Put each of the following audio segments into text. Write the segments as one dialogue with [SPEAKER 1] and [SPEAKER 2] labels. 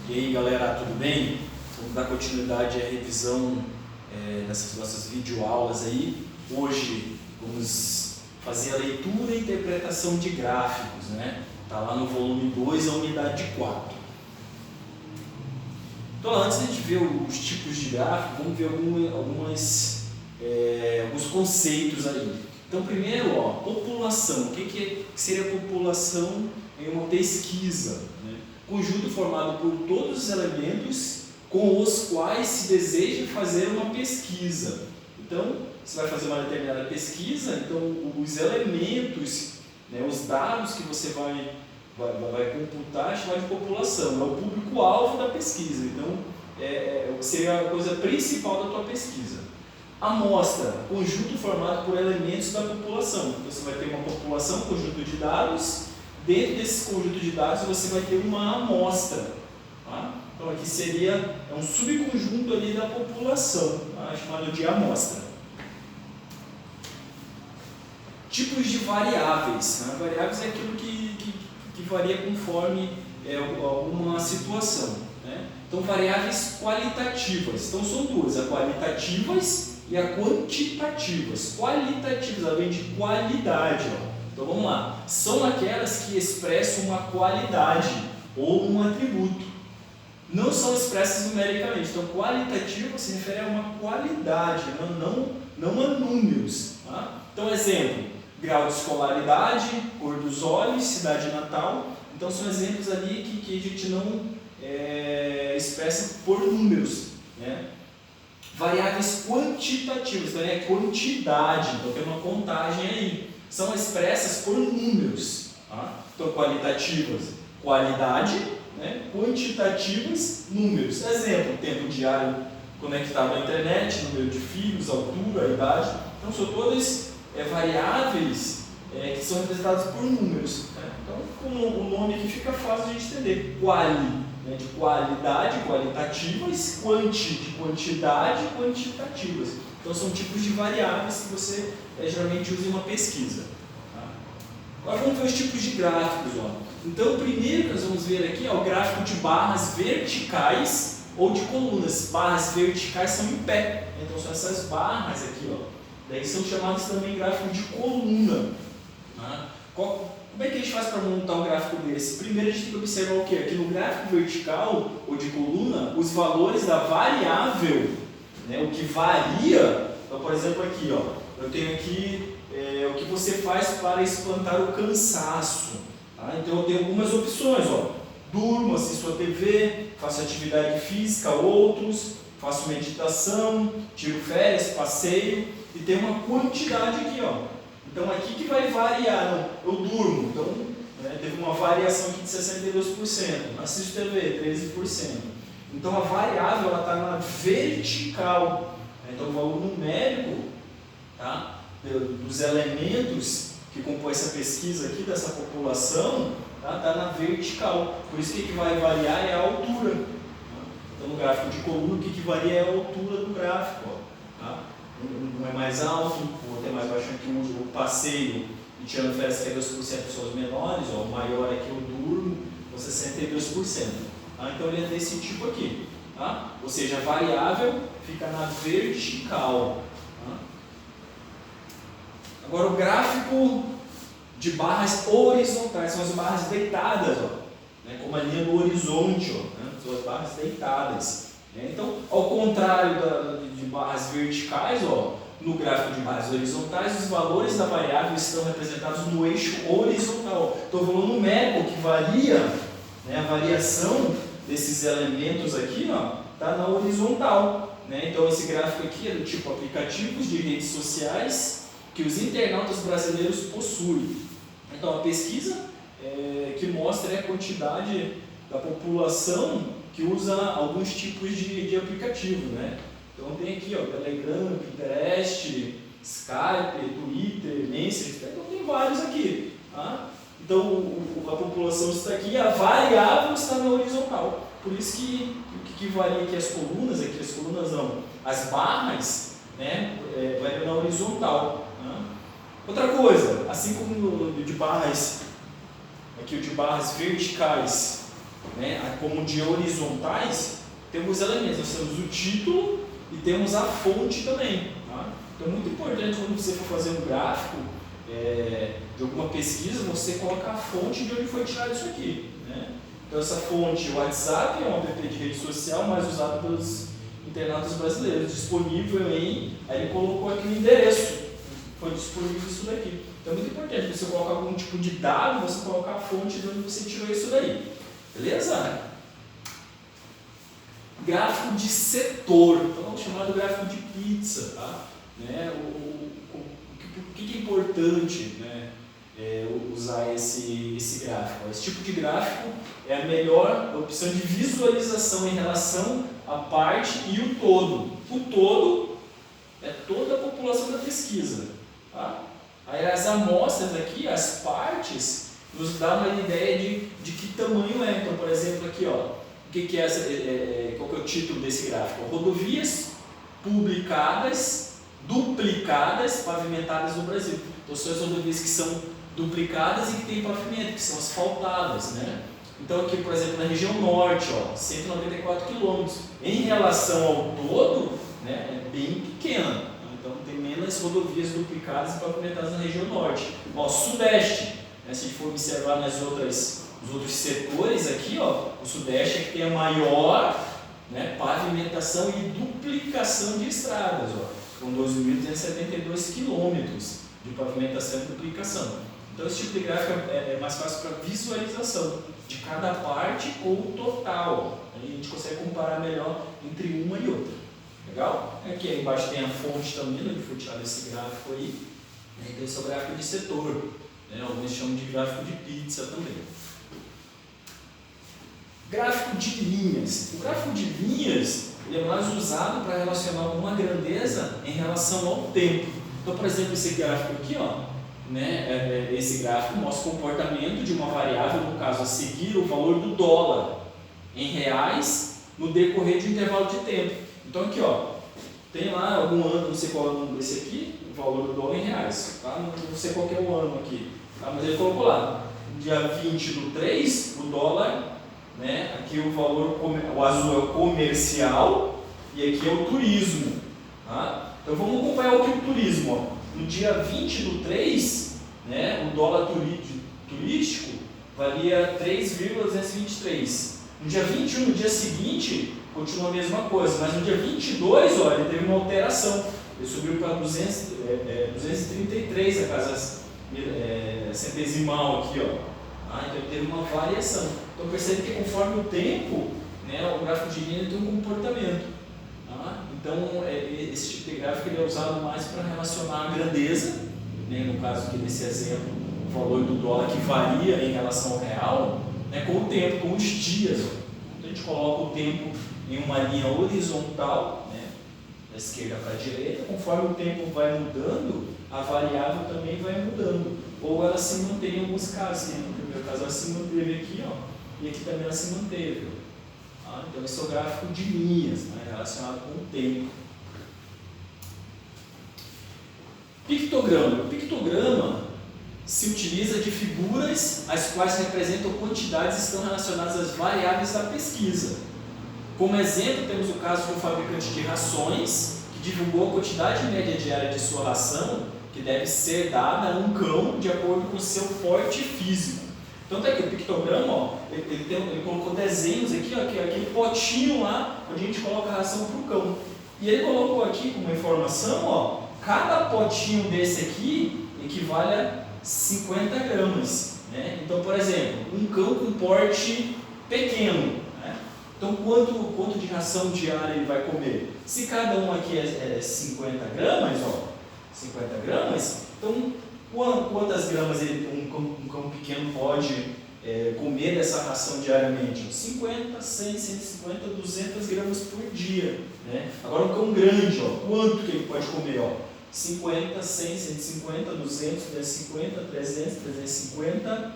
[SPEAKER 1] E aí galera, tudo bem? Vamos dar continuidade à revisão nessas nossas videoaulas aí. Hoje vamos fazer a leitura e interpretação de gráficos, né? Tá lá no volume 2, a unidade 4. Então antes de a gente ver os tipos de gráfico, vamos ver alguns conceitos aí. Então primeiro, população. O que seria população em uma pesquisa? Né? Conjunto formado por todos os elementos com os quais se deseja fazer uma pesquisa. Então, você vai fazer uma determinada pesquisa, então os elementos, né, os dados que você vai computar chamar de população, é o público-alvo da pesquisa, então seria a coisa principal da tua pesquisa. Amostra, conjunto formado por elementos da população, então você vai ter uma população, conjunto de dados, dentro desse conjunto de dados você vai ter uma amostra, tá? Então aqui seria um subconjunto ali da população, tá? Chamado de amostra. Tipos de variáveis, né? Variáveis é aquilo que varia conforme alguma situação, né? Então variáveis qualitativas, então são duas, a qualitativas e a quantitativas. Qualitativas, ela vem de qualidade, Então vamos lá, são aquelas que expressam uma qualidade ou um atributo. Não são expressas numericamente, então qualitativo se refere a uma qualidade, não a números. Tá? Então exemplo, grau de escolaridade, cor dos olhos, cidade natal. Então são exemplos ali que a gente não expressa por números. Né? Variáveis quantitativas, então é quantidade, então tem uma contagem aí. São expressas por números. Tá? Então qualitativas, qualidade. Né? Quantitativas, números. Exemplo, tempo diário conectado à internet, número de filhos, altura, idade. Então, são todas variáveis que são representadas por números. Né? Então, com o nome aqui fica fácil de entender. Quali, né? De qualidade, qualitativas, quanti, de quantidade, quantitativas. Então, são tipos de variáveis que você geralmente usa em uma pesquisa. Tá? Agora, vamos ver os tipos de gráficos. Então, o primeiro que nós vamos ver aqui é o gráfico de barras verticais ou de colunas. Barras verticais são em pé, então são essas barras aqui, daí são chamados também gráfico de coluna. Como é que a gente faz para montar um gráfico desse? Primeiro a gente tem que observar o quê? Aqui no gráfico vertical ou de coluna, os valores da variável, né, o que varia. Então, por exemplo, aqui, eu tenho aqui o que você faz para espantar o cansaço. Então eu tenho algumas opções, durmo, assisto a TV, faço atividade física, outros, faço meditação, tiro férias, passeio, e tem uma quantidade aqui, Então aqui que vai variar, eu durmo, então teve uma variação aqui de 62%, assisto TV, 13%. Então a variável está na vertical, então o valor numérico, tá, dos elementos que compõe essa pesquisa aqui, dessa população, está na vertical. Por isso que vai variar é a altura. Então, no gráfico de coluna, o que varia é a altura do gráfico. Tá? Um é mais alto, o outro é mais baixo. Aqui o passeio, e tirando férias, que é 2%, são os menores. O maior aqui eu durmo, com 62%. Tá? Então, ele é desse tipo aqui. Tá? Ou seja, a variável fica na vertical. Agora o gráfico de barras horizontais, são as barras deitadas, né, como a linha do horizonte, né, são as barras deitadas. Né. Então, ao contrário de barras verticais, no gráfico de barras horizontais, os valores da variável estão representados no eixo horizontal. Então, o valor numérico que varia, né, a variação desses elementos aqui, está na horizontal. Né. Então, esse gráfico aqui é do tipo aplicativos de redes sociais que os internautas brasileiros possuem. Então, a pesquisa que mostra a quantidade da população que usa alguns tipos de aplicativo, né? Então, tem aqui, Telegram, Pinterest, Skype, Twitter, Messenger, então tem vários aqui. Tá? Então, a população está aqui, a variável está na horizontal. Por isso que varia aqui as colunas não, as barras, né, variam na horizontal. Outra coisa, assim como de barras aqui o de barras verticais, né, como de horizontais, temos elementos. Nós temos o título e temos a fonte também. Tá? Então é muito importante quando você for fazer um gráfico de alguma pesquisa, você coloca a fonte de onde foi tirado isso aqui. Né? Então essa fonte, o WhatsApp, é um app de rede social mais usado pelos internautas brasileiros, disponível em... Aí ele colocou aqui o endereço, foi disponível isso daqui. Então é muito importante, você colocar algum tipo de dado, você colocar a fonte de onde você tirou isso daí. Beleza? Gráfico de setor, então chamado gráfico de pizza. Tá? Né? O que é importante, né, usar esse gráfico? Esse tipo de gráfico é a melhor opção de visualização em relação à parte e o todo. O todo é toda a população da pesquisa. Tá? Aí as amostras aqui, as partes, nos dá uma ideia de que tamanho é. Então, por exemplo, aqui, ó, o que é qual que é o título desse gráfico? Rodovias publicadas, duplicadas, pavimentadas no Brasil. Então, são as rodovias que são duplicadas e que têm pavimento, que são asfaltadas, né? Então, aqui, por exemplo, na região norte, ó, 194 quilômetros. Em relação ao todo, né, é bem pequena. Então, tem menos rodovias duplicadas e pavimentadas na região norte. Ó, sudeste, né, se a gente for observar nos outros setores aqui, ó, o sudeste é que tem a maior, né, pavimentação e duplicação de estradas, ó, com 2.272 quilômetros de pavimentação e duplicação. Então, esse tipo de gráfico é mais fácil para visualização de cada parte ou total. Aí a gente consegue comparar melhor entre uma e outra. Legal? Aqui embaixo tem a fonte também, onde foi tirado esse gráfico aí. Então, esse é o gráfico de setor. Né? Alguns chamam de gráfico de pizza também. Gráfico de linhas. O gráfico de linhas ele é mais usado para relacionar alguma grandeza em relação ao tempo. Então, por exemplo, esse gráfico aqui, ó, né, esse gráfico mostra o comportamento de uma variável, no caso a seguir, o valor do dólar em reais no decorrer de um intervalo de tempo. Então, aqui, ó, tem lá algum ano, não sei qual é o número desse aqui, o valor do dólar em reais. Tá? Não sei qual que é o ano aqui, tá? Mas ele colocou lá, dia 20/3, o dólar, né, aqui o valor, o azul é o comercial e aqui é o turismo. Tá? Então vamos acompanhar o que é o turismo. Ó. No dia 20/3, né, o dólar turístico valia 3,223. No dia 21, no dia seguinte, continua a mesma coisa, mas no dia 22, ó, ele teve uma alteração. Ele subiu para 233 a casa centesimal aqui, ó. Então ele teve uma variação. Então percebe que conforme o tempo, né, o gráfico de linha tem um comportamento. Tá? Então esse tipo de gráfico ele é usado mais para relacionar a grandeza, né, no caso aqui desse exemplo, o valor do dólar que varia em relação ao real, né, com o tempo, com os dias. Ó. Então a gente coloca o tempo em uma linha horizontal, né, da esquerda para a direita, conforme o tempo vai mudando, a variável também vai mudando. Ou ela se mantém em alguns casos, né? No primeiro caso ela se manteve aqui, ó, e aqui também ela se manteve. Tá? Então esse é o gráfico de linhas, né, relacionado com o tempo. Pictograma. O pictograma se utiliza de figuras as quais representam quantidades e estão relacionadas às variáveis da pesquisa. Como exemplo, temos o caso de um fabricante de rações que divulgou a quantidade média diária de sua ração que deve ser dada a um cão de acordo com o seu porte físico. Então tá aqui o pictograma, ó, ele colocou desenhos aqui, ó, que é aquele potinho lá onde a gente coloca a ração para o cão. E ele colocou aqui como informação, ó, cada potinho desse aqui equivale a 50 gramas. Né? Então, por exemplo, um cão com porte pequeno. Né? Então, quanto de ração diária ele vai comer? Se cada um aqui é 50 gramas, ó, 50 gramas, então quantas gramas um cão pequeno pode comer dessa ração diariamente? 50, 100, 150, 200 gramas por dia. Né? Agora um cão grande, ó, quanto que ele pode comer? Ó? 50, 100, 150, 200, 250, 300, 350,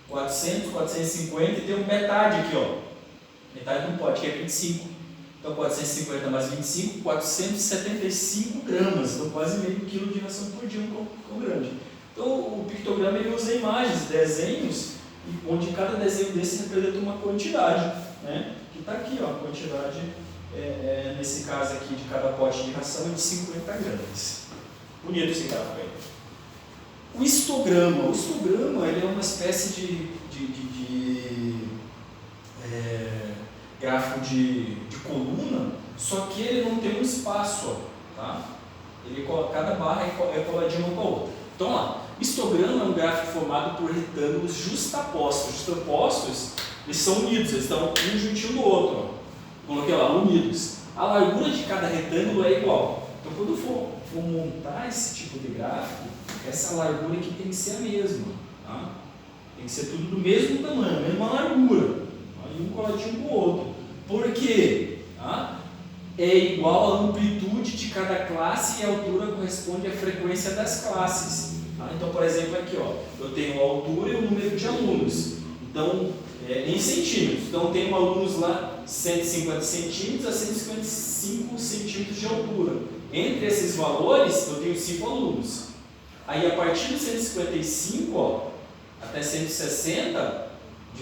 [SPEAKER 1] 400, 450 e tem metade aqui, ó. Metade do pote, que é 25. Então 450 mais 25, 475 gramas. Então quase meio quilo de ração por dia, um cão grande. Então o pictograma ele usa imagens, desenhos, onde cada desenho desse representa uma quantidade, né? Que está aqui, ó, a quantidade, nesse caso aqui, de cada pote de ração é de 50 gramas. Bonito esse gráfico aí. O histograma. O histograma ele é uma espécie de gráfico de coluna, só que ele não tem um espaço, ó, tá? Cada barra é coladinha uma com a outra. Então lá, histograma é um gráfico formado por retângulos justapostos. Justapostos, eles são unidos, eles estão um juntinho do outro, ó. Coloquei lá, unidos. A largura de cada retângulo é igual. Então quando for montar esse tipo de gráfico, essa largura aqui tem que ser a mesma, tá? Tem que ser tudo do mesmo tamanho, a mesma largura, aí um coladinho com o outro. Por quê? Tá? É igual a amplitude de cada classe e a altura corresponde à frequência das classes. Tá? Então, por exemplo, aqui ó, eu tenho a altura e o número de alunos. Então, em centímetros. Então, eu tenho alunos lá 150 centímetros a 155 centímetros de altura. Entre esses valores, eu tenho 5 alunos. Aí, a partir de 155 ó, até 160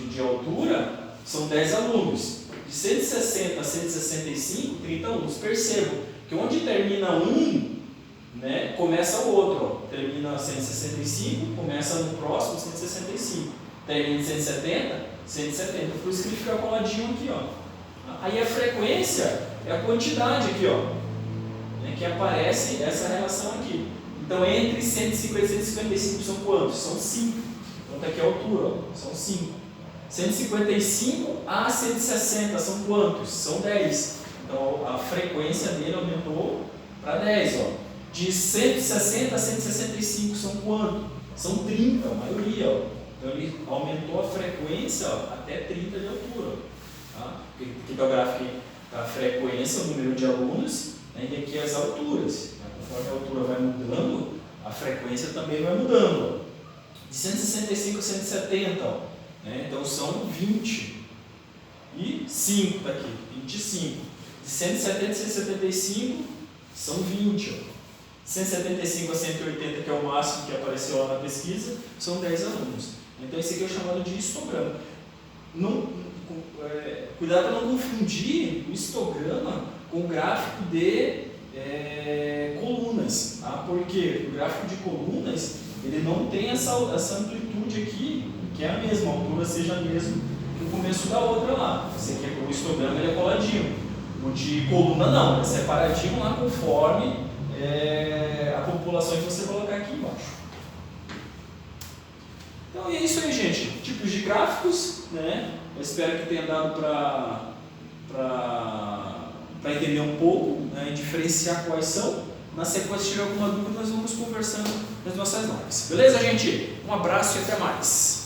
[SPEAKER 1] de altura, são 10 alunos. De 160 a 165, 30 alunos. Percebam que onde termina um, né, começa o outro. Ó. Termina 165, começa no próximo 165. Termina em 170, 170. Por isso que ele fica coladinho aqui. Ó. Aí a frequência é a quantidade aqui, ó, né, que aparece essa relação aqui. Então entre 150 e 155 são quantos? São 5. Então está aqui a altura, ó, são 5. 155 a 160 são quantos? São 10. Então a frequência dele aumentou para 10. Ó. De 160 a 165 são quantos? São 30, a maioria. Ó. Então ele aumentou a frequência, ó, até 30 de altura. Tá? Aqui está o gráfico da frequência, o número de alunos, né, e aqui as alturas. Né? Conforme a altura vai mudando, a frequência também vai mudando. Ó. De 165 a 170, ó. Né? Então são 20 e 5 está aqui, 25. De 170 a 175 são 20. Ó. 175 a 180, que é o máximo que apareceu lá na pesquisa, são 10 alunos. Então esse aqui é o chamado de histograma. Cuidado para não confundir o histograma com o gráfico de colunas. Tá? Porque o gráfico de colunas ele não tem essa amplitude aqui, que é a mesma, a altura seja a mesma que o começo da outra lá. Esse aqui é o histograma, ele é coladinho. O de coluna não, é separadinho lá conforme a população que você colocar aqui embaixo. Então é isso aí, gente. Tipos de gráficos, né? Eu espero que tenha dado para entender um pouco, né, e diferenciar quais são. Na sequência, se tiver alguma dúvida, nós vamos conversando nas nossas lives. Beleza, gente? Um abraço e até mais.